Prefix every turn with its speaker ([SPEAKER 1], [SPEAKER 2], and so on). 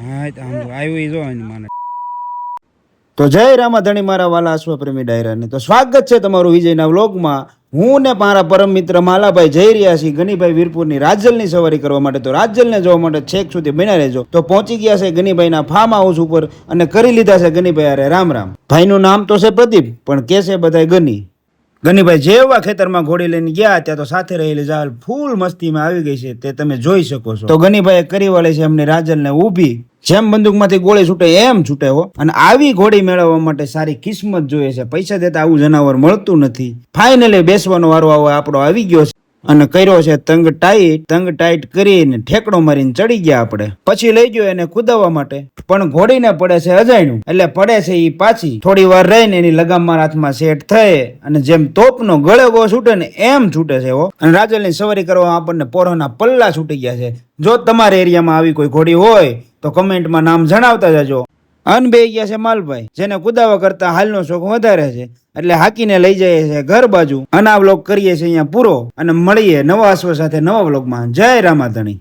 [SPEAKER 1] હા તો આમ આવ્યું જો એની માને.
[SPEAKER 2] તો જય રામાધણી મારા વાલા અશ્વપ્રેમી ડાયરાને. તો સ્વાગત છે તમારું વિજયના વ્લોગમાં. હું ને મારા પરમ મિત્ર માલાભાઈ જઈ રહ્યા છીએ ગનીભાઈ વીરપુરની રાજલની સવારી કરવા માટે. તો રાજલને જોવા માટે છેક સુધી બન્યા રહેજો. તો પહોંચી ગયા છે ગનીભાઈના ફાર્મ હાઉસ ઉપર અને કરી લીધા છે ગનીભાઈ અરે રામ રામ. ભાઈનું નામ તો છે પ્રદીપ પણ કે છે બધાય ગની. ગનીભાઈ જેવા ખેતરમાં ઘોડી લઈને ગયા ત્યાં તો સાથે રહેલી જાલ ફૂલ મસ્તીમાં આવી ગઈ છે તે તમે જોઈ શકો છો. તો ગનીભાઈ કરી વાળે છે અમને રાજલને ઊભી. જેમ બંદૂકમાંથી ગોળી છૂટે એમ છૂટે હો. અને આવી ઘોડી મેળવવા માટે સારી કિસ્મત જોઈએ છે. પૈસા દેતા આવું જનાવર મળતું નથી. ફાઇનલી બેસવાનો વારો આપણો આવી ગયો છે અને કર્યો છે તંગ ટાઈટ કરીને ઠેકડો મારીને ચડી ગયા આપણે. પછી લઈ ગયો એને કુદાવવા માટે પણ ઘોડીને પડે છે અજાયણું એટલે પડે છે ઈ પાછી. થોડી વાર રહીને એની લગામ મારા હાથમાં સેટ થઈ અને જેમ તોપનો ગળેગો છૂટે ને એમ છૂટે છે હો. અને રાજલની સવારી કરવા આપણને પોરોના પલ્લા છૂટી ગયા છે. જો તમારા એરિયામાં આવી કોઈ ઘોડી હોય તો કમેન્ટમાં નામ જણાવતા જજો. અન બે ગયા છે માલભાઈ જેને કુદાવા કરતા હાલનો શોખ વધારે છે એટલે હાકીને લઈ જાય છે ઘર બાજુ. અને આ વ્લોગ કરીએ છીએ અહીંયા પૂરો અને મળીએ નવા અશ્વ સાથે નવા વ્લોગમાં. જય રામાધણી.